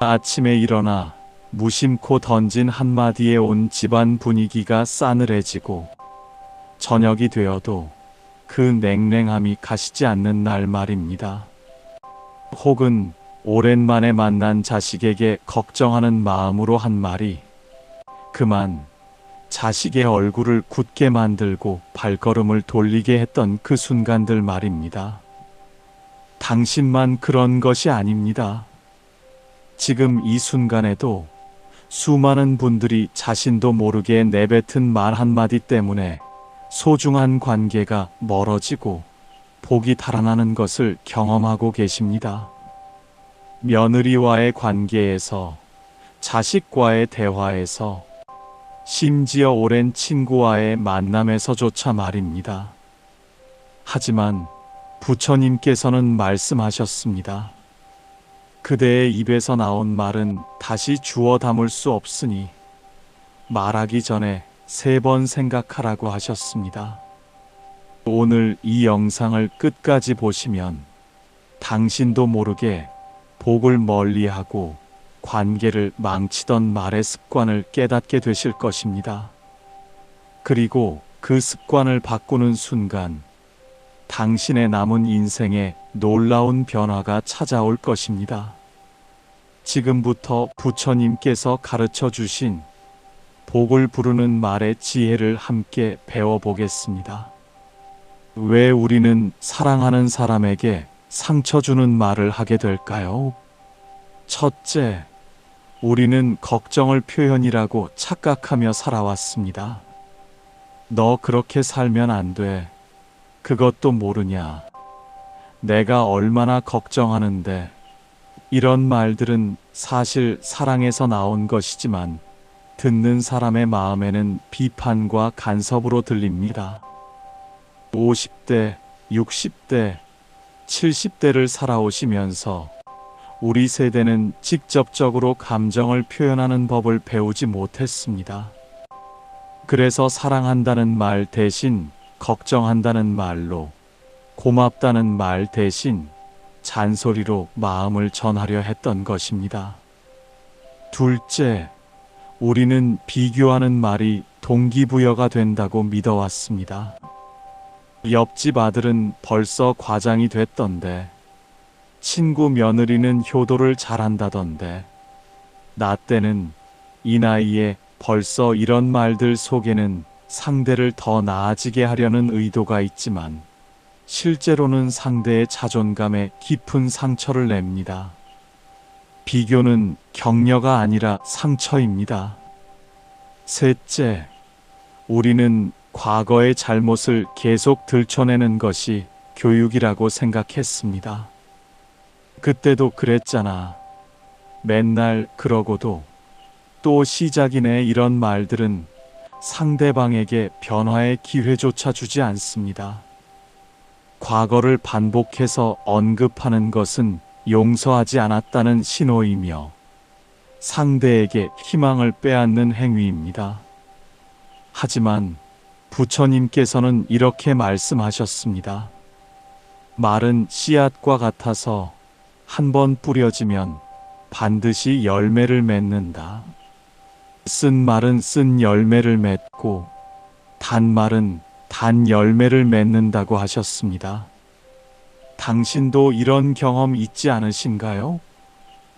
아침에 일어나 무심코 던진 한마디에 온 집안 분위기가 싸늘해지고 저녁이 되어도 그 냉랭함이 가시지 않는 날 말입니다. 혹은 오랜만에 만난 자식에게 걱정하는 마음으로 한 말이 그만 자식의 얼굴을 굳게 만들고 발걸음을 돌리게 했던 그 순간들 말입니다. 당신만 그런 것이 아닙니다. 지금 이 순간에도 수많은 분들이 자신도 모르게 내뱉은 말 한마디 때문에 소중한 관계가 멀어지고 복이 달아나는 것을 경험하고 계십니다. 며느리와의 관계에서, 자식과의 대화에서, 심지어 오랜 친구와의 만남에서조차 말입니다. 하지만 부처님께서는 말씀하셨습니다. 그대의 입에서 나온 말은 다시 주워 담을 수 없으니 말하기 전에 3번 생각하라고 하셨습니다. 오늘 이 영상을 끝까지 보시면 당신도 모르게 복을 멀리하고 관계를 망치던 말의 습관을 깨닫게 되실 것입니다. 그리고 그 습관을 바꾸는 순간 당신의 남은 인생에 놀라운 변화가 찾아올 것입니다. 지금부터 부처님께서 가르쳐 주신 복을 부르는 말의 지혜를 함께 배워보겠습니다. 왜 우리는 사랑하는 사람에게 상처 주는 말을 하게 될까요? 첫째, 우리는 걱정을 표현이라고 착각하며 살아왔습니다. 너 그렇게 살면 안 돼. 그것도 모르냐. 내가 얼마나 걱정하는데. 이런 말들은 사실 사랑에서 나온 것이지만 듣는 사람의 마음에는 비판과 간섭으로 들립니다. 50대, 60대, 70대를 살아오시면서 우리 세대는 직접적으로 감정을 표현하는 법을 배우지 못했습니다. 그래서 사랑한다는 말 대신 걱정한다는 말로, 고맙다는 말 대신 잔소리로 마음을 전하려 했던 것입니다. 둘째, 우리는 비교하는 말이 동기부여가 된다고 믿어왔습니다. 옆집 아들은 벌써 과장이 됐던데, 친구 며느리는 효도를 잘한다던데, 나 때는 이 나이에 벌써 이런 말들 속에는 상대를 더 나아지게 하려는 의도가 있지만 실제로는 상대의 자존감에 깊은 상처를 냅니다. 비교는 격려가 아니라 상처입니다. 셋째, 우리는 과거의 잘못을 계속 들춰내는 것이 교육이라고 생각했습니다. 그때도 그랬잖아. 맨날 그러고도 또 시작이네. 이런 말들은 상대방에게 변화의 기회조차 주지 않습니다. 과거를 반복해서 언급하는 것은 용서하지 않았다는 신호이며 상대에게 희망을 빼앗는 행위입니다. 하지만 부처님께서는 이렇게 말씀하셨습니다. 말은 씨앗과 같아서 한번 뿌려지면 반드시 열매를 맺는다. 쓴 말은 쓴 열매를 맺고 단 말은 단 열매를 맺는다고 하셨습니다. 당신도 이런 경험 있지 않으신가요?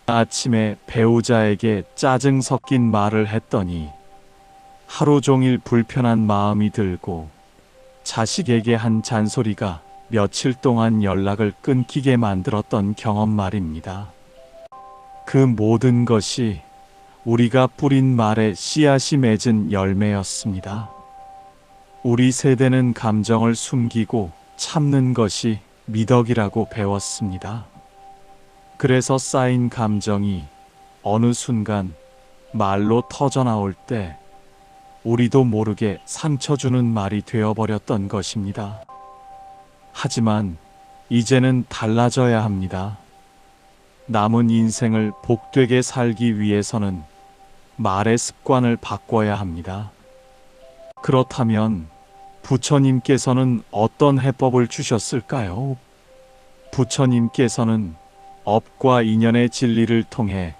아침에 배우자에게 짜증 섞인 말을 했더니 하루 종일 불편한 마음이 들고 자식에게 한 잔소리가 며칠 동안 연락을 끊기게 만들었던 경험 말입니다. 그 모든 것이 우리가 뿌린 말에 씨앗이 맺은 열매였습니다. 우리 세대는 감정을 숨기고 참는 것이 미덕이라고 배웠습니다. 그래서 쌓인 감정이 어느 순간 말로 터져나올 때 우리도 모르게 상처 주는 말이 되어버렸던 것입니다. 하지만 이제는 달라져야 합니다. 남은 인생을 복되게 살기 위해서는 말의 습관을 바꿔야 합니다. 그렇다면 부처님께서는 어떤 해법을 주셨을까요? 부처님께서는 업과 인연의 진리를 통해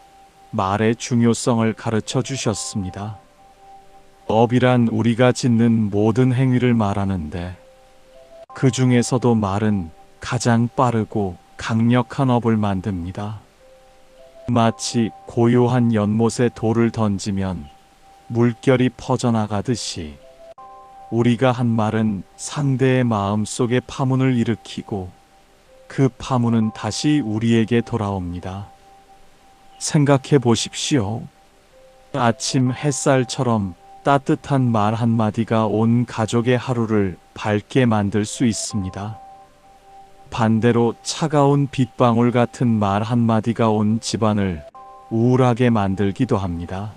말의 중요성을 가르쳐 주셨습니다. 업이란 우리가 짓는 모든 행위를 말하는데 그 중에서도 말은 가장 빠르고 강력한 업을 만듭니다. 마치 고요한 연못에 돌을 던지면 물결이 퍼져나가듯이 우리가 한 말은 상대의 마음 속에 파문을 일으키고 그 파문은 다시 우리에게 돌아옵니다. 생각해 보십시오. 아침 햇살처럼 따뜻한 말 한마디가 온 가족의 하루를 밝게 만들 수 있습니다. 반대로 차가운 빗방울 같은 말 한마디가 온 집안을 우울하게 만들기도 합니다.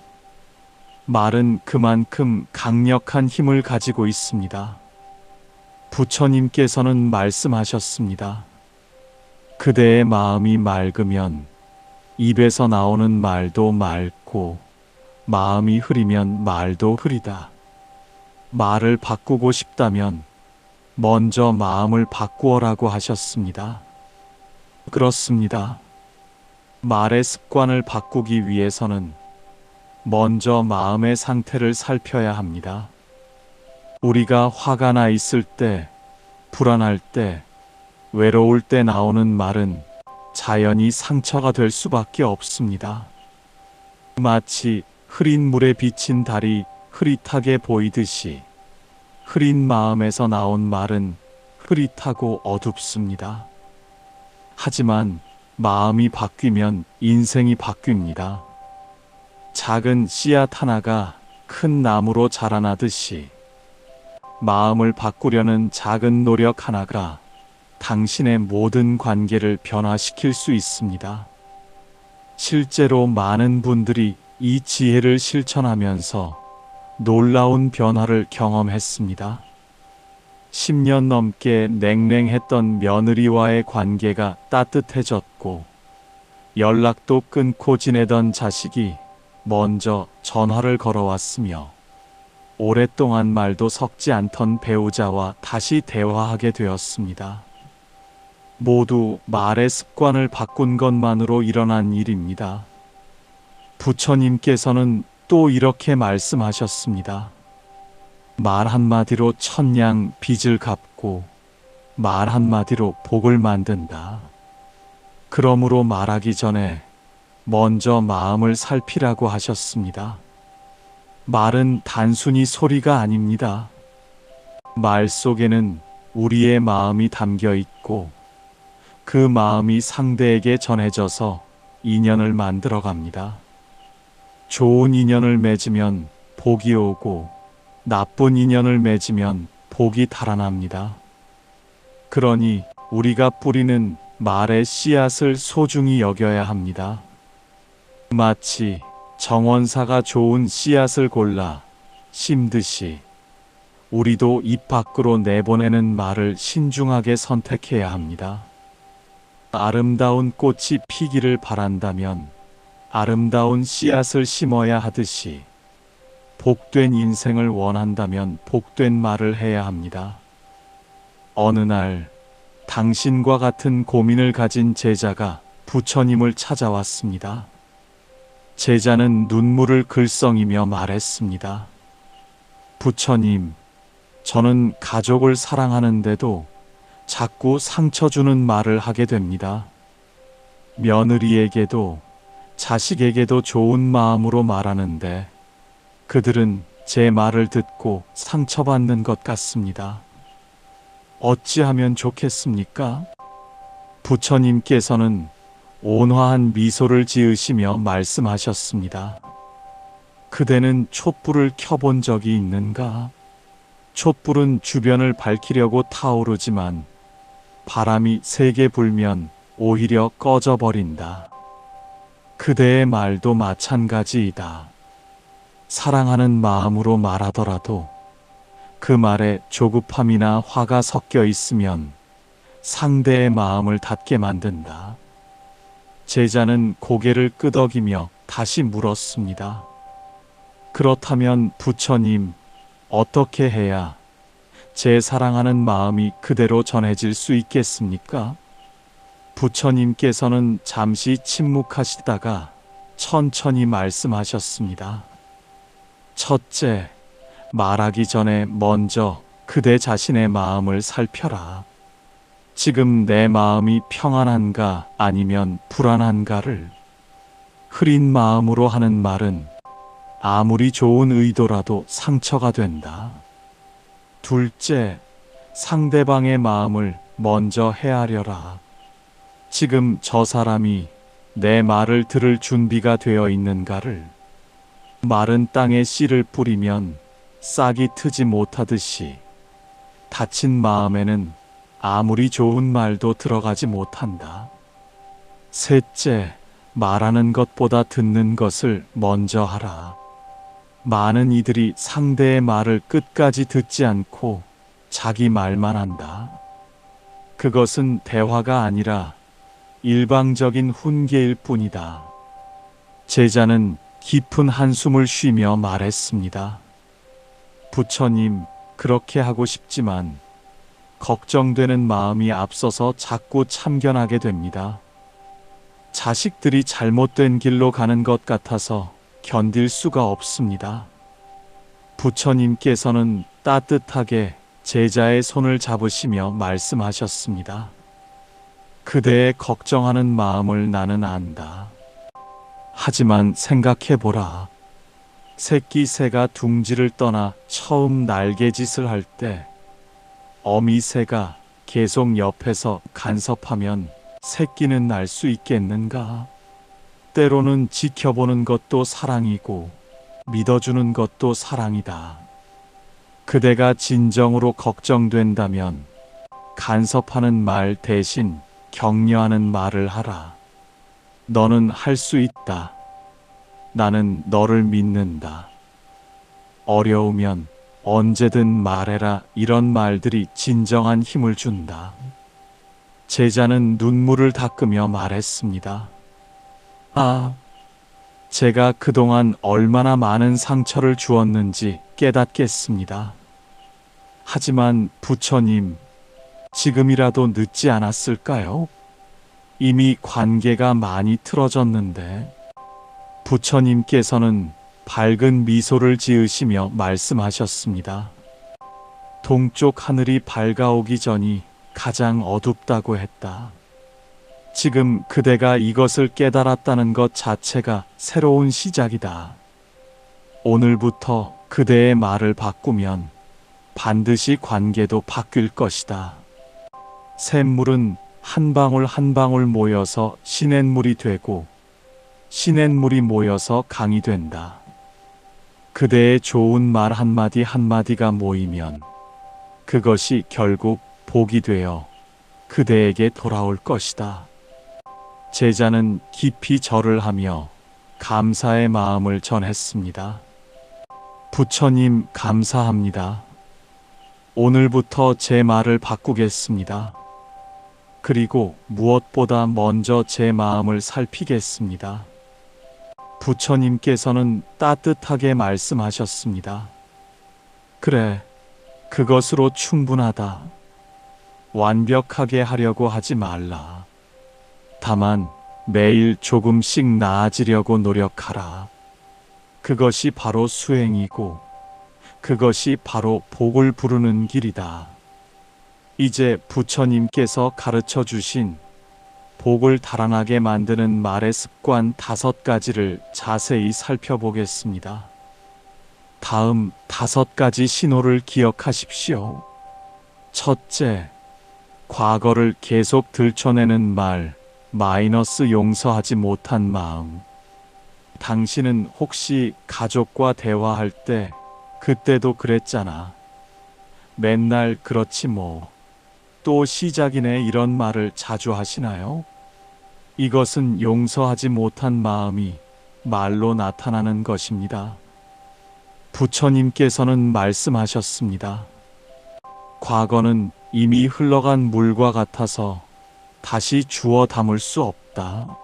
말은 그만큼 강력한 힘을 가지고 있습니다. 부처님께서는 말씀하셨습니다. 그대의 마음이 맑으면 입에서 나오는 말도 맑고 마음이 흐리면 말도 흐리다. 말을 바꾸고 싶다면 먼저 마음을 바꾸어라고 하셨습니다. 그렇습니다. 말의 습관을 바꾸기 위해서는 먼저 마음의 상태를 살펴야 합니다. 우리가 화가 나 있을 때, 불안할 때, 외로울 때 나오는 말은 자연히 상처가 될 수밖에 없습니다. 마치 흐린 물에 비친 달이 흐릿하게 보이듯이 흐린 마음에서 나온 말은 흐릿하고 어둡습니다. 하지만 마음이 바뀌면 인생이 바뀝니다. 작은 씨앗 하나가 큰 나무로 자라나듯이 마음을 바꾸려는 작은 노력 하나가 당신의 모든 관계를 변화시킬 수 있습니다. 실제로 많은 분들이 이 지혜를 실천하면서 놀라운 변화를 경험했습니다. 10년 넘게 냉랭했던 며느리와의 관계가 따뜻해졌고 연락도 끊고 지내던 자식이 먼저 전화를 걸어왔으며 오랫동안 말도 섞지 않던 배우자와 다시 대화하게 되었습니다. 모두 말의 습관을 바꾼 것만으로 일어난 일입니다. 부처님께서는 또 이렇게 말씀하셨습니다. 말 한마디로 천냥 빚을 갚고 말 한마디로 복을 만든다. 그러므로 말하기 전에 먼저 마음을 살피라고 하셨습니다. 말은 단순히 소리가 아닙니다. 말 속에는 우리의 마음이 담겨 있고 그 마음이 상대에게 전해져서 인연을 만들어 갑니다. 좋은 인연을 맺으면 복이 오고 나쁜 인연을 맺으면 복이 달아납니다. 그러니 우리가 뿌리는 말의 씨앗을 소중히 여겨야 합니다. 마치 정원사가 좋은 씨앗을 골라 심듯이 우리도 입 밖으로 내보내는 말을 신중하게 선택해야 합니다. 아름다운 꽃이 피기를 바란다면 아름다운 씨앗을 심어야 하듯이 복된 인생을 원한다면 복된 말을 해야 합니다. 어느 날 당신과 같은 고민을 가진 제자가 부처님을 찾아왔습니다. 제자는 눈물을 글썽이며 말했습니다. 부처님, 저는 가족을 사랑하는데도 자꾸 상처 주는 말을 하게 됩니다. 며느리에게도 자식에게도 좋은 마음으로 말하는데 그들은 제 말을 듣고 상처받는 것 같습니다. 어찌하면 좋겠습니까? 부처님께서는 온화한 미소를 지으시며 말씀하셨습니다. 그대는 촛불을 켜본 적이 있는가? 촛불은 주변을 밝히려고 타오르지만 바람이 세게 불면 오히려 꺼져버린다. 그대의 말도 마찬가지이다. 사랑하는 마음으로 말하더라도 그 말에 조급함이나 화가 섞여 있으면 상대의 마음을 닫게 만든다. 제자는 고개를 끄덕이며 다시 물었습니다. 그렇다면 부처님, 어떻게 해야 제 사랑하는 마음이 그대로 전해질 수 있겠습니까? 부처님께서는 잠시 침묵하시다가 천천히 말씀하셨습니다. 첫째, 말하기 전에 먼저 그대 자신의 마음을 살펴라. 지금 내 마음이 평안한가 아니면 불안한가를. 흐린 마음으로 하는 말은 아무리 좋은 의도라도 상처가 된다. 둘째, 상대방의 마음을 먼저 헤아려라. 지금 저 사람이 내 말을 들을 준비가 되어 있는가를. 마른 땅에 씨를 뿌리면 싹이 트지 못하듯이 다친 마음에는 아무리 좋은 말도 들어가지 못한다. 셋째, 말하는 것보다 듣는 것을 먼저 하라. 많은 이들이 상대의 말을 끝까지 듣지 않고 자기 말만 한다. 그것은 대화가 아니라 일방적인 훈계일 뿐이다. 제자는 깊은 한숨을 쉬며 말했습니다. 부처님, 그렇게 하고 싶지만 걱정되는 마음이 앞서서 자꾸 참견하게 됩니다. 자식들이 잘못된 길로 가는 것 같아서 견딜 수가 없습니다. 부처님께서는 따뜻하게 제자의 손을 잡으시며 말씀하셨습니다. 그대의 걱정하는 마음을 나는 안다. 하지만 생각해보라. 새끼 새가 둥지를 떠나 처음 날개짓을 할 때 어미 새가 계속 옆에서 간섭하면 새끼는 날 수 있겠는가? 때로는 지켜보는 것도 사랑이고 믿어주는 것도 사랑이다. 그대가 진정으로 걱정된다면 간섭하는 말 대신 격려하는 말을 하라. 너는 할 수 있다. 나는 너를 믿는다. 어려우면 언제든 말해라. 이런 말들이 진정한 힘을 준다. 제자는 눈물을 닦으며 말했습니다. 제가 그동안 얼마나 많은 상처를 주었는지 깨닫겠습니다. 하지만 부처님, 지금이라도 늦지 않았을까요? 이미 관계가 많이 틀어졌는데. 부처님께서는 밝은 미소를 지으시며 말씀하셨습니다. 동쪽 하늘이 밝아오기 전이 가장 어둡다고 했다. 지금 그대가 이것을 깨달았다는 것 자체가 새로운 시작이다. 오늘부터 그대의 말을 바꾸면 반드시 관계도 바뀔 것이다. 샘물은 한 방울 한 방울 모여서 시냇물이 되고 시냇물이 모여서 강이 된다. 그대의 좋은 말 한마디 한마디가 모이면 그것이 결국 복이 되어 그대에게 돌아올 것이다. 제자는 깊이 절을 하며 감사의 마음을 전했습니다. 부처님, 감사합니다. 오늘부터 제 말을 바꾸겠습니다. 그리고 무엇보다 먼저 제 마음을 살피겠습니다. 부처님께서는 따뜻하게 말씀하셨습니다. 그래, 그것으로 충분하다. 완벽하게 하려고 하지 말라. 다만 매일 조금씩 나아지려고 노력하라. 그것이 바로 수행이고 그것이 바로 복을 부르는 길이다. 이제 부처님께서 가르쳐 주신 복을 달아나게 만드는 말의 습관 5가지를 자세히 살펴보겠습니다. 다음 5가지 신호를 기억하십시오. 첫째, 과거를 계속 들춰내는 말, 마이너스 용서하지 못한 마음. 당신은 혹시 가족과 대화할 때 그때도 그랬잖아. 맨날 그렇지 뭐. 또 시작이네 이런 말을 자주 하시나요? 이것은 용서하지 못한 마음이 말로 나타나는 것입니다. 부처님께서는 말씀하셨습니다. 과거는 이미 흘러간 물과 같아서 다시 주워 담을 수 없다.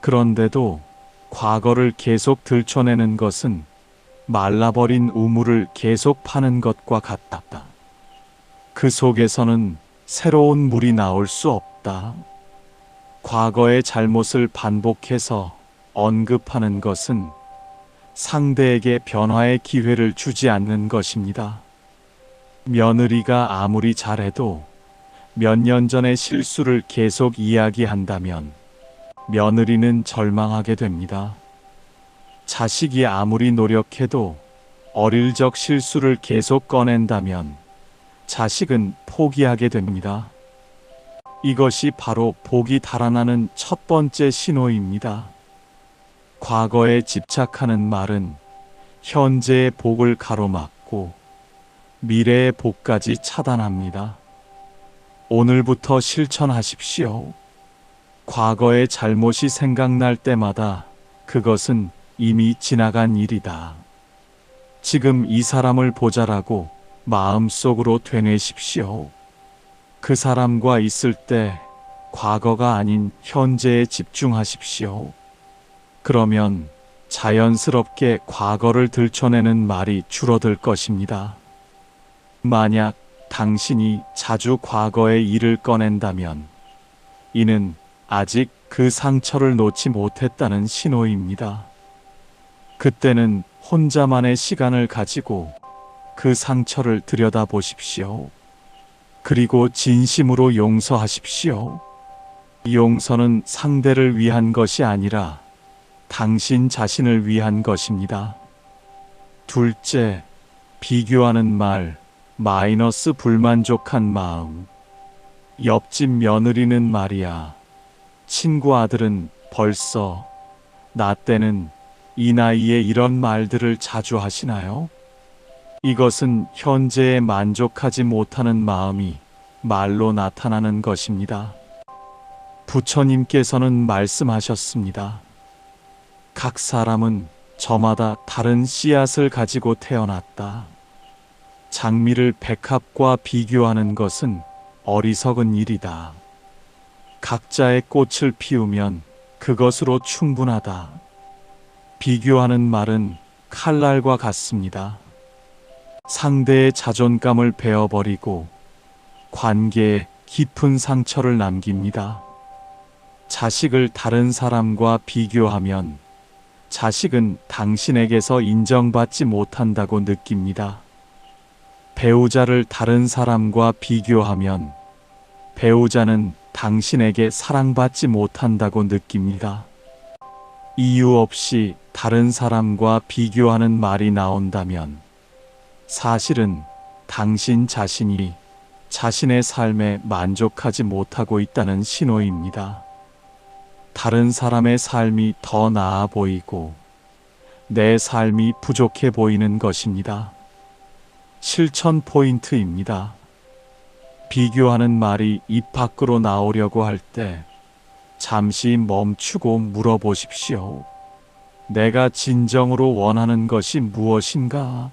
그런데도 과거를 계속 들춰내는 것은 말라버린 우물을 계속 파는 것과 같다. 그 속에서는 새로운 물이 나올 수 없다. 과거의 잘못을 반복해서 언급하는 것은 상대에게 변화의 기회를 주지 않는 것입니다. 며느리가 아무리 잘해도 몇 년 전의 실수를 계속 이야기한다면 며느리는 절망하게 됩니다. 자식이 아무리 노력해도 어릴 적 실수를 계속 꺼낸다면 자식은 포기하게 됩니다. 이것이 바로 복이 달아나는 첫 번째 신호입니다. 과거에 집착하는 말은 현재의 복을 가로막고 미래의 복까지 차단합니다. 오늘부터 실천하십시오. 과거의 잘못이 생각날 때마다 그것은 이미 지나간 일이다. 지금 이 사람을 보자라고 마음속으로 되뇌십시오. 그 사람과 있을 때 과거가 아닌 현재에 집중하십시오. 그러면 자연스럽게 과거를 들춰내는 말이 줄어들 것입니다. 만약 당신이 자주 과거의 일을 꺼낸다면 이는 아직 그 상처를 놓지 못했다는 신호입니다. 그때는 혼자만의 시간을 가지고 그 상처를 들여다보십시오. 그리고 진심으로 용서하십시오. 용서는 상대를 위한 것이 아니라 당신 자신을 위한 것입니다. 둘째, 비교하는 말, 마이너스 불만족한 마음. 옆집 며느리는 말이야. 친구 아들은 벌써 나 때는 이 나이에 이런 말들을 자주 하시나요? 이것은 현재에 만족하지 못하는 마음이 말로 나타나는 것입니다. 부처님께서는 말씀하셨습니다. 각 사람은 저마다 다른 씨앗을 가지고 태어났다. 장미를 백합과 비교하는 것은 어리석은 일이다. 각자의 꽃을 피우면 그것으로 충분하다. 비교하는 말은 칼날과 같습니다. 상대의 자존감을 베어버리고 관계에 깊은 상처를 남깁니다. 자식을 다른 사람과 비교하면 자식은 당신에게서 인정받지 못한다고 느낍니다. 배우자를 다른 사람과 비교하면 배우자는 당신에게 사랑받지 못한다고 느낍니다. 이유 없이 다른 사람과 비교하는 말이 나온다면 사실은 당신 자신이 자신의 삶에 만족하지 못하고 있다는 신호입니다. 다른 사람의 삶이 더 나아 보이고 내 삶이 부족해 보이는 것입니다. 실천 포인트입니다. 비교하는 말이 입 밖으로 나오려고 할 때 잠시 멈추고 물어보십시오. 내가 진정으로 원하는 것이 무엇인가?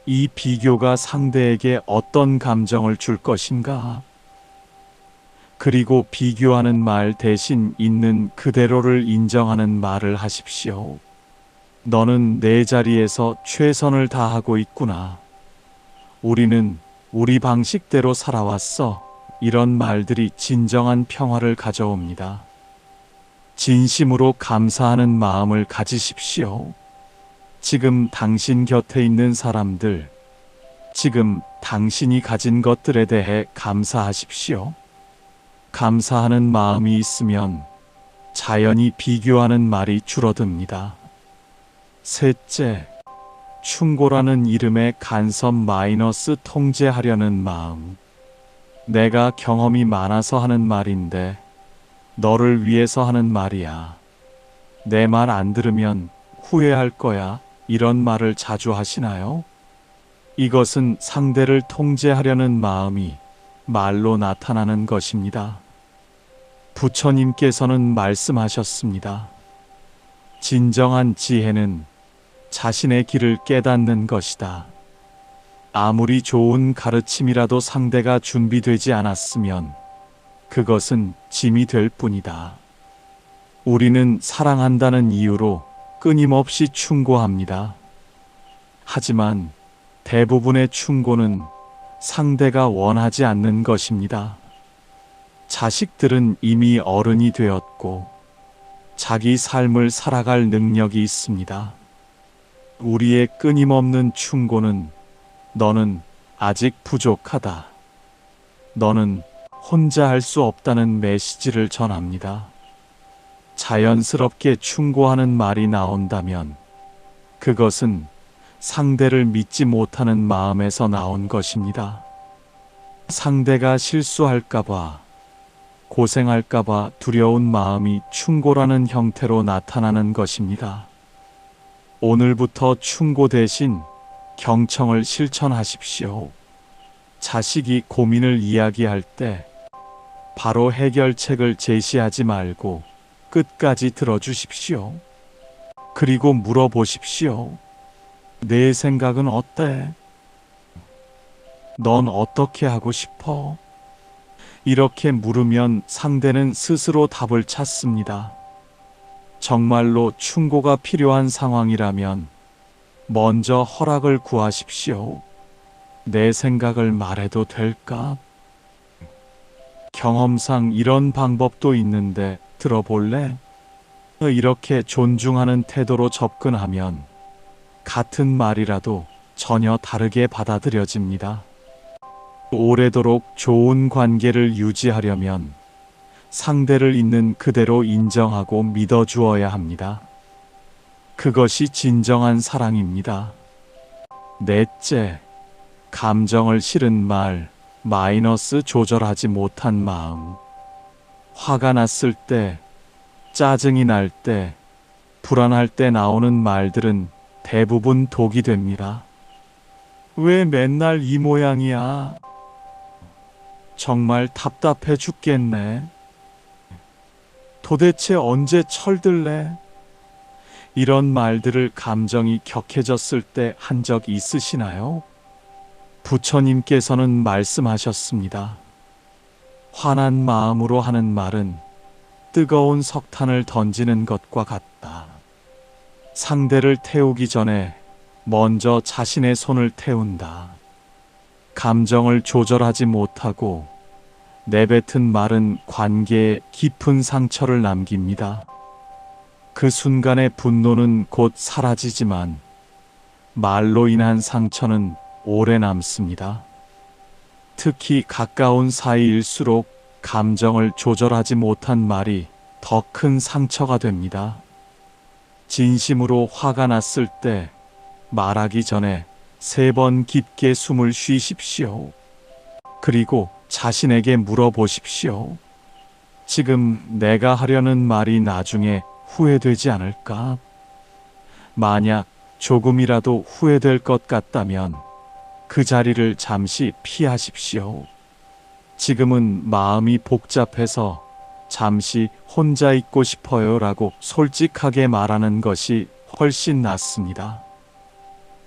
이 비교가 상대에게 어떤 감정을 줄 것인가? 그리고 비교하는 말 대신 있는 그대로를 인정하는 말을 하십시오. 너는 내 자리에서 최선을 다하고 있구나. 우리는 우리 방식대로 살아왔어. 이런 말들이 진정한 평화를 가져옵니다. 진심으로 감사하는 마음을 가지십시오. 지금 당신 곁에 있는 사람들, 지금 당신이 가진 것들에 대해 감사하십시오. 감사하는 마음이 있으면 자연히 비교하는 말이 줄어듭니다. 셋째, 충고라는 이름의 간섭 마이너스 통제하려는 마음. 내가 경험이 많아서 하는 말인데 너를 위해서 하는 말이야. 내 말 안 들으면 후회할 거야. 이런 말을 자주 하시나요? 이것은 상대를 통제하려는 마음이 말로 나타나는 것입니다. 부처님께서는 말씀하셨습니다. 진정한 지혜는 자신의 길을 깨닫는 것이다. 아무리 좋은 가르침이라도 상대가 준비되지 않았으면 그것은 짐이 될 뿐이다. 우리는 사랑한다는 이유로 끊임없이 충고합니다. 하지만 대부분의 충고는 상대가 원하지 않는 것입니다. 자식들은 이미 어른이 되었고 자기 삶을 살아갈 능력이 있습니다. 우리의 끊임없는 충고는 너는 아직 부족하다. 너는 혼자 할 수 없다는 메시지를 전합니다. 자연스럽게 충고하는 말이 나온다면 그것은 상대를 믿지 못하는 마음에서 나온 것입니다. 상대가 실수할까봐, 고생할까봐 두려운 마음이 충고라는 형태로 나타나는 것입니다. 오늘부터 충고 대신 경청을 실천하십시오. 자식이 고민을 이야기할 때 바로 해결책을 제시하지 말고 끝까지 들어주십시오. 그리고 물어보십시오. 내 생각은 어때? 넌 어떻게 하고 싶어? 이렇게 물으면 상대는 스스로 답을 찾습니다. 정말로 충고가 필요한 상황이라면 먼저 허락을 구하십시오. 내 생각을 말해도 될까? 경험상 이런 방법도 있는데 들어볼래? 이렇게 존중하는 태도로 접근하면 같은 말이라도 전혀 다르게 받아들여집니다. 오래도록 좋은 관계를 유지하려면 상대를 있는 그대로 인정하고 믿어주어야 합니다. 그것이 진정한 사랑입니다. 넷째, 감정을 실은 말, 마이너스 조절하지 못한 마음. 화가 났을 때, 짜증이 날 때, 불안할 때 나오는 말들은 대부분 독이 됩니다. 왜 맨날 이 모양이야? 정말 답답해 죽겠네. 도대체 언제 철들래? 이런 말들을 감정이 격해졌을 때 한 적 있으시나요? 부처님께서는 말씀하셨습니다. 화난 마음으로 하는 말은 뜨거운 석탄을 던지는 것과 같다. 상대를 태우기 전에 먼저 자신의 손을 태운다. 감정을 조절하지 못하고 내뱉은 말은 관계에 깊은 상처를 남깁니다. 그 순간의 분노는 곧 사라지지만 말로 인한 상처는 오래 남습니다. 특히 가까운 사이일수록 감정을 조절하지 못한 말이 더 큰 상처가 됩니다. 진심으로 화가 났을 때 말하기 전에 3번 깊게 숨을 쉬십시오. 그리고 자신에게 물어보십시오. 지금 내가 하려는 말이 나중에 후회되지 않을까? 만약 조금이라도 후회될 것 같다면 그 자리를 잠시 피하십시오. 지금은 마음이 복잡해서 잠시 혼자 있고 싶어요 라고 솔직하게 말하는 것이 훨씬 낫습니다.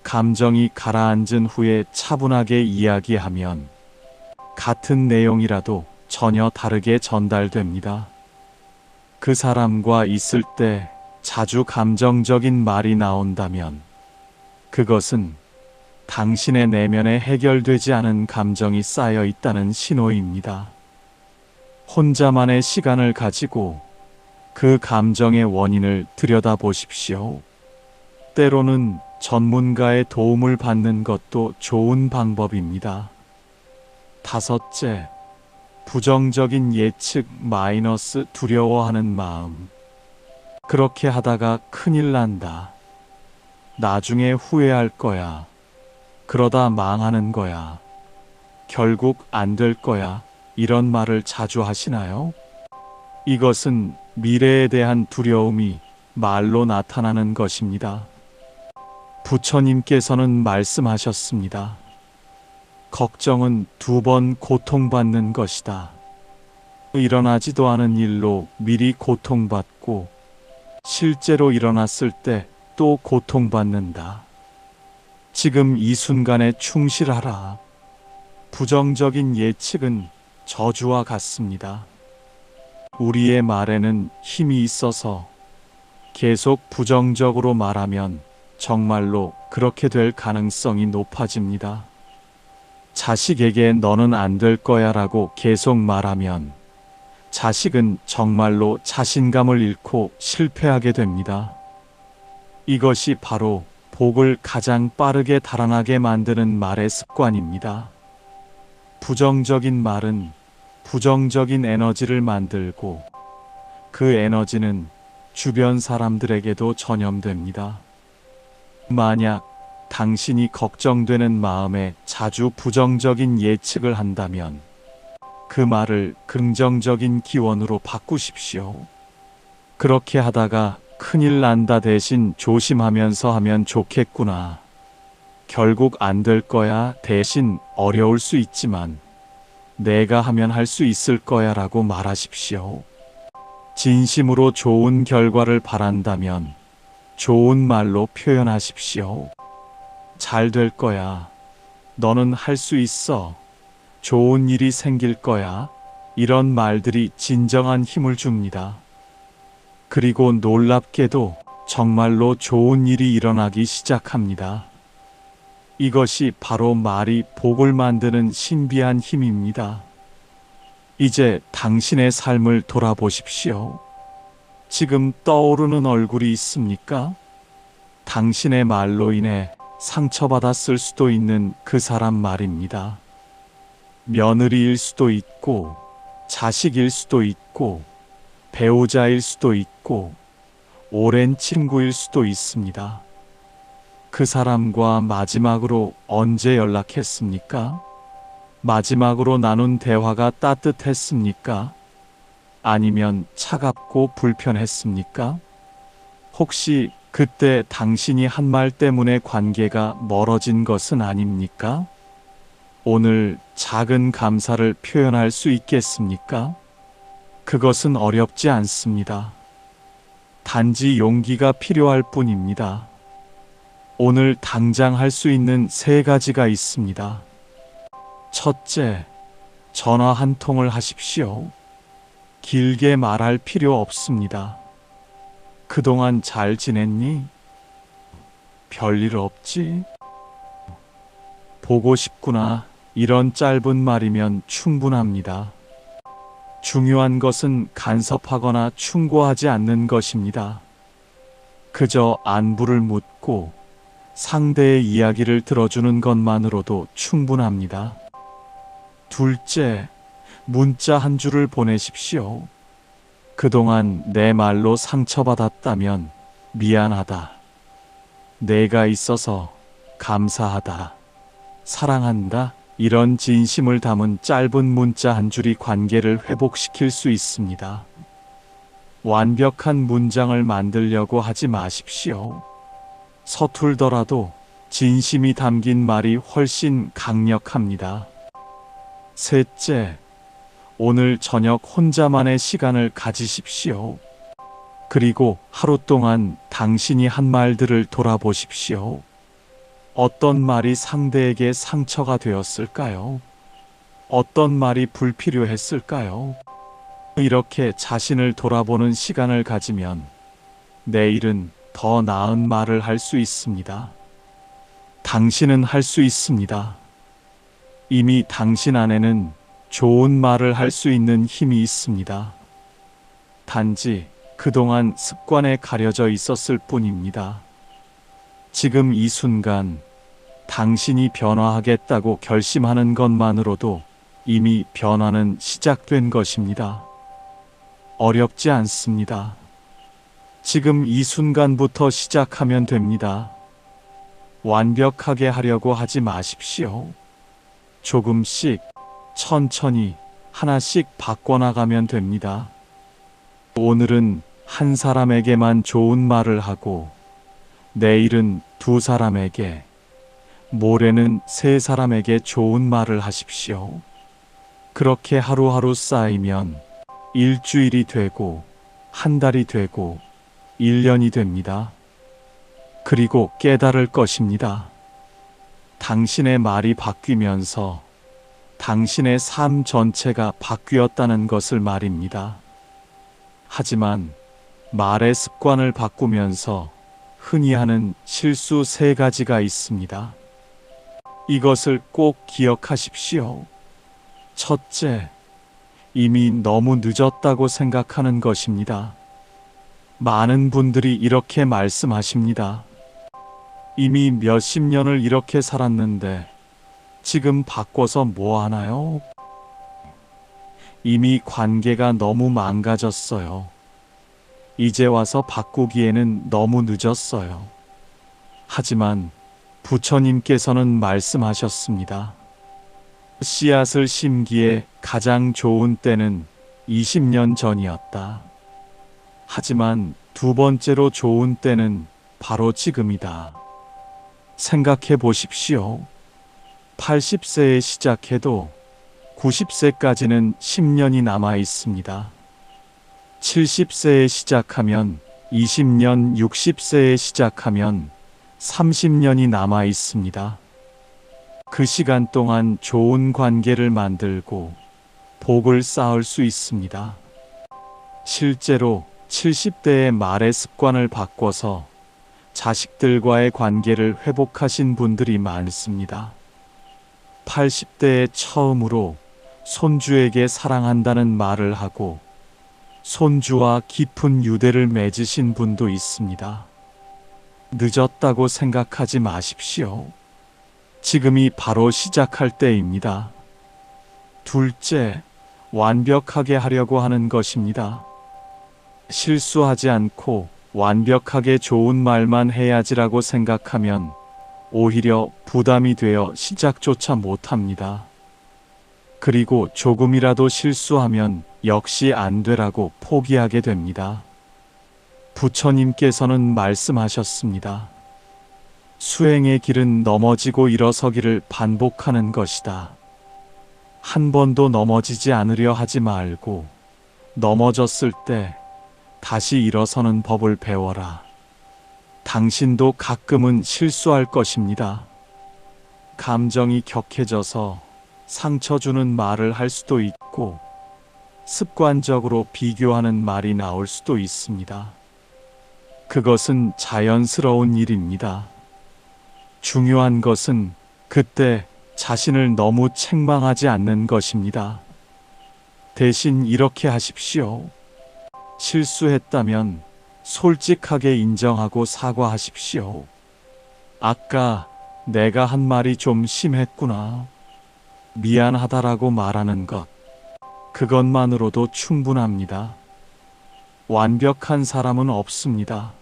감정이 가라앉은 후에 차분하게 이야기하면 같은 내용이라도 전혀 다르게 전달됩니다. 그 사람과 있을 때 자주 감정적인 말이 나온다면 그것은 당신의 내면에 해결되지 않은 감정이 쌓여 있다는 신호입니다. 혼자만의 시간을 가지고 그 감정의 원인을 들여다보십시오. 때로는 전문가의 도움을 받는 것도 좋은 방법입니다. 5째, 부정적인 예측 마이너스 두려워하는 마음. 그렇게 하다가 큰일 난다. 나중에 후회할 거야. 그러다 망하는 거야. 결국 안 될 거야. 이런 말을 자주 하시나요? 이것은 미래에 대한 두려움이 말로 나타나는 것입니다. 부처님께서는 말씀하셨습니다. 걱정은 2번 고통받는 것이다. 일어나지도 않은 일로 미리 고통받고 실제로 일어났을 때 또 고통받는다. 지금 이 순간에 충실하라. 부정적인 예측은 저주와 같습니다. 우리의 말에는 힘이 있어서 계속 부정적으로 말하면 정말로 그렇게 될 가능성이 높아집니다. 자식에게 너는 안 될 거야 라고 계속 말하면 자식은 정말로 자신감을 잃고 실패하게 됩니다. 이것이 바로 복을 가장 빠르게 달아나게 만드는 말의 습관입니다. 부정적인 말은 부정적인 에너지를 만들고 그 에너지는 주변 사람들에게도 전염됩니다. 만약 당신이 걱정되는 마음에 자주 부정적인 예측을 한다면 그 말을 긍정적인 기원으로 바꾸십시오. 그렇게 하다가 큰일 난다 대신 조심하면서 하면 좋겠구나. 결국 안 될 거야 대신 어려울 수 있지만 내가 하면 할 수 있을 거야 라고 말하십시오. 진심으로 좋은 결과를 바란다면 좋은 말로 표현하십시오. 잘 될 거야. 너는 할 수 있어. 좋은 일이 생길 거야. 이런 말들이 진정한 힘을 줍니다. 그리고 놀랍게도 정말로 좋은 일이 일어나기 시작합니다. 이것이 바로 말이 복을 만드는 신비한 힘입니다. 이제 당신의 삶을 돌아보십시오. 지금 떠오르는 얼굴이 있습니까? 당신의 말로 인해 상처받았을 수도 있는 그 사람 말입니다. 며느리일 수도 있고, 자식일 수도 있고, 배우자일 수도 있고, 오랜 친구일 수도 있습니다. 그 사람과 마지막으로 언제 연락했습니까? 마지막으로 나눈 대화가 따뜻했습니까? 아니면 차갑고 불편했습니까? 혹시 그때 당신이 한 말 때문에 관계가 멀어진 것은 아닙니까? 오늘 작은 감사를 표현할 수 있겠습니까? 그것은 어렵지 않습니다. 단지 용기가 필요할 뿐입니다. 오늘 당장 할 수 있는 3가지가 있습니다. 첫째, 전화 한 통을 하십시오. 길게 말할 필요 없습니다. 그동안 잘 지냈니? 별일 없지? 보고 싶구나. 이런 짧은 말이면 충분합니다. 중요한 것은 간섭하거나 충고하지 않는 것입니다. 그저 안부를 묻고 상대의 이야기를 들어주는 것만으로도 충분합니다. 둘째, 문자 한 줄을 보내십시오. 그동안 내 말로 상처받았다면 미안하다. 내가 있어서 감사하다. 사랑한다. 이런 진심을 담은 짧은 문자 한 줄이 관계를 회복시킬 수 있습니다. 완벽한 문장을 만들려고 하지 마십시오. 서툴더라도 진심이 담긴 말이 훨씬 강력합니다. 셋째, 오늘 저녁 혼자만의 시간을 가지십시오. 그리고 하루 동안 당신이 한 말들을 돌아보십시오. 어떤 말이 상대에게 상처가 되었을까요? 어떤 말이 불필요했을까요? 이렇게 자신을 돌아보는 시간을 가지면 내일은 더 나은 말을 할 수 있습니다. 당신은 할 수 있습니다. 이미 당신 안에는 좋은 말을 할 수 있는 힘이 있습니다. 단지 그동안 습관에 가려져 있었을 뿐입니다. 지금 이 순간 당신이 변화하겠다고 결심하는 것만으로도 이미 변화는 시작된 것입니다. 어렵지 않습니다. 지금 이 순간부터 시작하면 됩니다. 완벽하게 하려고 하지 마십시오. 조금씩, 천천히, 하나씩 바꿔나가면 됩니다. 오늘은 한 사람에게만 좋은 말을 하고, 내일은 2사람에게, 모레는 3사람에게 좋은 말을 하십시오. 그렇게 하루하루 쌓이면 일주일이 되고, 한 달이 되고, 1년이 됩니다. 그리고 깨달을 것입니다. 당신의 말이 바뀌면서 당신의 삶 전체가 바뀌었다는 것을 말입니다. 하지만 말의 습관을 바꾸면서 흔히 하는 실수 3가지가 있습니다. 이것을 꼭 기억하십시오. 첫째, 이미 너무 늦었다고 생각하는 것입니다. 많은 분들이 이렇게 말씀하십니다. 이미 몇십 년을 이렇게 살았는데 지금 바꿔서 뭐 하나요? 이미 관계가 너무 망가졌어요. 이제 와서 바꾸기에는 너무 늦었어요. 하지만 부처님께서는 말씀하셨습니다. 씨앗을 심기에 가장 좋은 때는 20년 전이었다. 하지만 두 번째로 좋은 때는 바로 지금이다. 생각해 보십시오. 80세에 시작해도 90세까지는 10년이 남아 있습니다. 70세에 시작하면 20년, 60세에 시작하면 30년이 남아 있습니다. 그 시간 동안 좋은 관계를 만들고 복을 쌓을 수 있습니다. 실제로 70대의 말의 습관을 바꿔서 자식들과의 관계를 회복하신 분들이 많습니다. 80대에 처음으로 손주에게 사랑한다는 말을 하고 손주와 깊은 유대를 맺으신 분도 있습니다. 늦었다고 생각하지 마십시오. 지금이 바로 시작할 때입니다. 둘째, 완벽하게 하려고 하는 것입니다. 실수하지 않고 완벽하게 좋은 말만 해야지라고 생각하면 오히려 부담이 되어 시작조차 못합니다. 그리고 조금이라도 실수하면 역시 안 되라고 포기하게 됩니다. 부처님께서는 말씀하셨습니다. 수행의 길은 넘어지고 일어서기를 반복하는 것이다. 한 번도 넘어지지 않으려 하지 말고 넘어졌을 때 다시 일어서는 법을 배워라. 당신도 가끔은 실수할 것입니다. 감정이 격해져서 상처 주는 말을 할 수도 있고 습관적으로 비교하는 말이 나올 수도 있습니다. 그것은 자연스러운 일입니다. 중요한 것은 그때 자신을 너무 책망하지 않는 것입니다. 대신 이렇게 하십시오. 실수했다면 솔직하게 인정하고 사과하십시오. 아까 내가 한 말이 좀 심했구나. 미안하다라고 말하는 것. 그것만으로도 충분합니다. 완벽한 사람은 없습니다.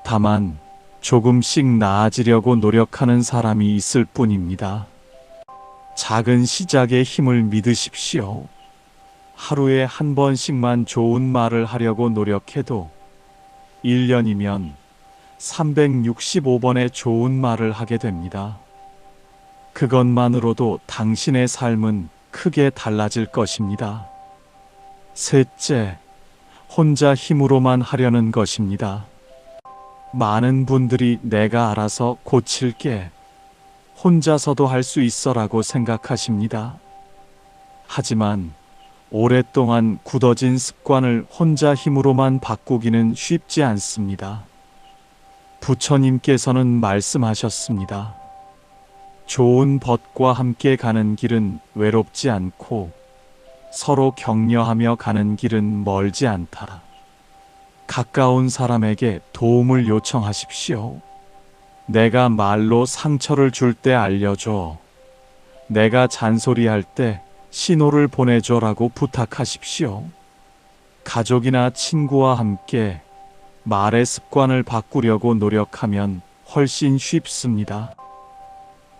다만 조금씩 나아지려고 노력하는 사람이 있을 뿐입니다. 작은 시작의 힘을 믿으십시오. 하루에 한 번씩만 좋은 말을 하려고 노력해도 1년이면 365번의 좋은 말을 하게 됩니다. 그것만으로도 당신의 삶은 크게 달라질 것입니다. 셋째, 혼자 힘으로만 하려는 것입니다. 많은 분들이 내가 알아서 고칠게, 혼자서도 할 수 있어라고 생각하십니다. 하지만 오랫동안 굳어진 습관을 혼자 힘으로만 바꾸기는 쉽지 않습니다. 부처님께서는 말씀하셨습니다. 좋은 벗과 함께 가는 길은 외롭지 않고 서로 격려하며 가는 길은 멀지 않다. 가까운 사람에게 도움을 요청하십시오. 내가 말로 상처를 줄 때 알려줘. 내가 잔소리할 때 신호를 보내줘라고 부탁하십시오. 가족이나 친구와 함께 말의 습관을 바꾸려고 노력하면 훨씬 쉽습니다.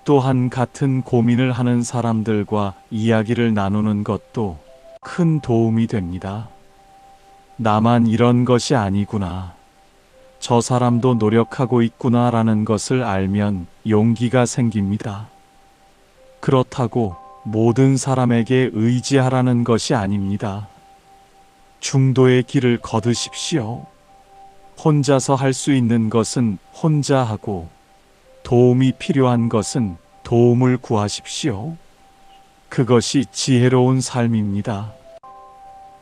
또한 같은 고민을 하는 사람들과 이야기를 나누는 것도 큰 도움이 됩니다. 나만 이런 것이 아니구나. 저 사람도 노력하고 있구나라는 것을 알면 용기가 생깁니다. 그렇다고 모든 사람에게 의지하라는 것이 아닙니다. 중도의 길을 거두십시오. 혼자서 할 수 있는 것은 혼자 하고 도움이 필요한 것은 도움을 구하십시오. 그것이 지혜로운 삶입니다.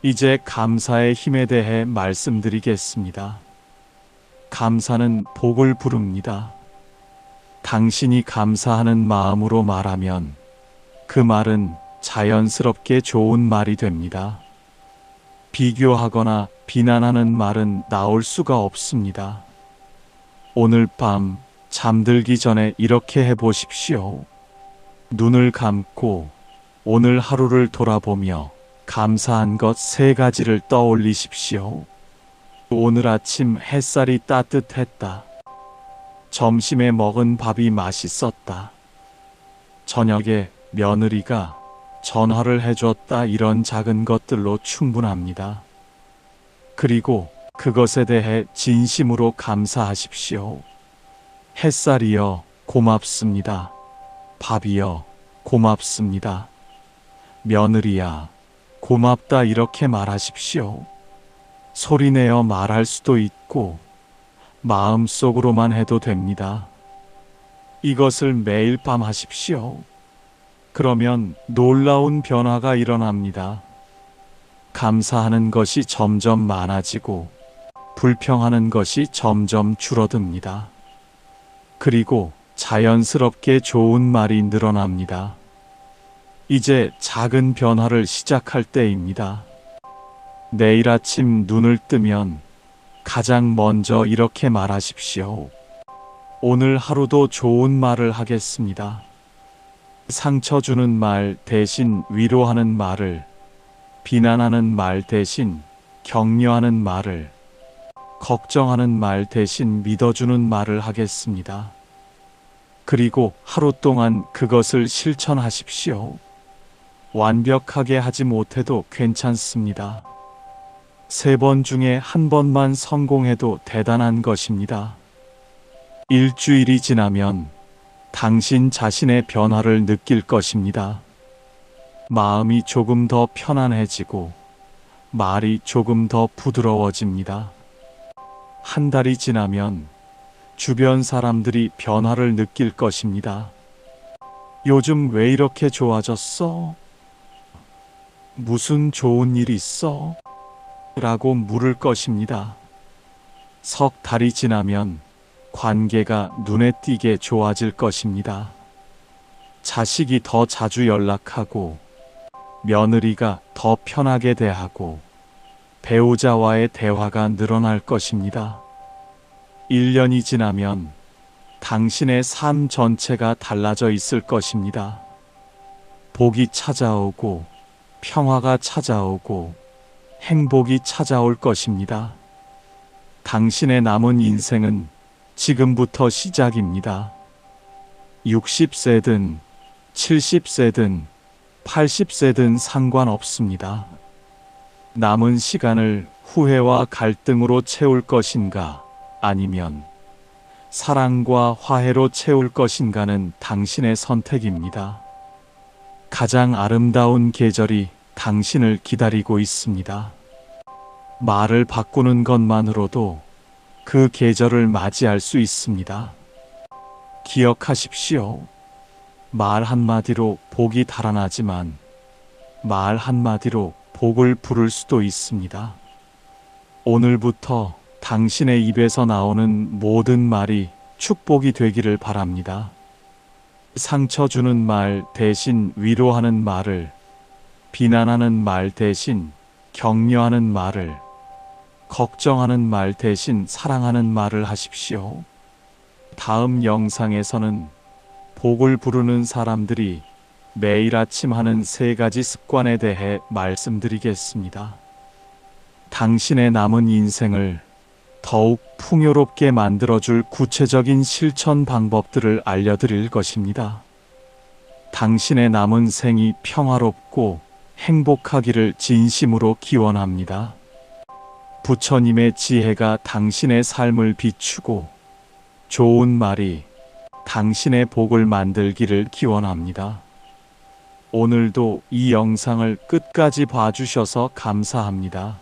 이제 감사의 힘에 대해 말씀드리겠습니다. 감사는 복을 부릅니다. 당신이 감사하는 마음으로 말하면 그 말은 자연스럽게 좋은 말이 됩니다. 비교하거나 비난하는 말은 나올 수가 없습니다. 오늘 밤 잠들기 전에 이렇게 해보십시오. 눈을 감고 오늘 하루를 돌아보며 감사한 것 3가지를 떠올리십시오. 오늘 아침 햇살이 따뜻했다. 점심에 먹은 밥이 맛있었다. 저녁에 며느리가 전화를 해줬다. 이런 작은 것들로 충분합니다. 그리고 그것에 대해 진심으로 감사하십시오. 햇살이여 고맙습니다. 밥이여 고맙습니다. 며느리야 고맙다. 이렇게 말하십시오. 소리내어 말할 수도 있고 마음속으로만 해도 됩니다. 이것을 매일 밤 하십시오. 그러면 놀라운 변화가 일어납니다. 감사하는 것이 점점 많아지고 불평하는 것이 점점 줄어듭니다. 그리고 자연스럽게 좋은 말이 늘어납니다. 이제 작은 변화를 시작할 때입니다. 내일 아침 눈을 뜨면 가장 먼저 이렇게 말하십시오. 오늘 하루도 좋은 말을 하겠습니다. 상처 주는 말 대신 위로하는 말을, 비난하는 말 대신 격려하는 말을, 걱정하는 말 대신 믿어주는 말을 하겠습니다. 그리고 하루 동안 그것을 실천하십시오. 완벽하게 하지 못해도 괜찮습니다. 3번 중에 1번만 성공해도 대단한 것입니다. 일주일이 지나면 당신 자신의 변화를 느낄 것입니다. 마음이 조금 더 편안해지고 말이 조금 더 부드러워집니다. 한 달이 지나면 주변 사람들이 변화를 느낄 것입니다. 요즘 왜 이렇게 좋아졌어? 무슨 좋은 일 있어? 라고 물을 것입니다. 석 달이 지나면 관계가 눈에 띄게 좋아질 것입니다. 자식이 더 자주 연락하고 며느리가 더 편하게 대하고 배우자와의 대화가 늘어날 것입니다. 1년이 지나면 당신의 삶 전체가 달라져 있을 것입니다. 복이 찾아오고 평화가 찾아오고 행복이 찾아올 것입니다. 당신의 남은 인생은 지금부터 시작입니다. 60세든 70세든 80세든 상관없습니다. 남은 시간을 후회와 갈등으로 채울 것인가 아니면 사랑과 화해로 채울 것인가는 당신의 선택입니다. 가장 아름다운 계절이 당신을 기다리고 있습니다. 말을 바꾸는 것만으로도 그 계절을 맞이할 수 있습니다. 기억하십시오. 말 한마디로 복이 달아나지만 말 한마디로 복을 부를 수도 있습니다. 오늘부터 당신의 입에서 나오는 모든 말이 축복이 되기를 바랍니다. 상처 주는 말 대신 위로하는 말을, 비난하는 말 대신 격려하는 말을, 걱정하는 말 대신 사랑하는 말을 하십시오. 다음 영상에서는 복을 부르는 사람들이 매일 아침 하는 3가지 습관에 대해 말씀드리겠습니다. 당신의 남은 인생을 더욱 풍요롭게 만들어줄 구체적인 실천 방법들을 알려드릴 것입니다. 당신의 남은 생이 평화롭고 행복하기를 진심으로 기원합니다. 부처님의 지혜가 당신의 삶을 비추고 좋은 말이 당신의 복을 만들기를 기원합니다. 오늘도 이 영상을 끝까지 봐주셔서 감사합니다.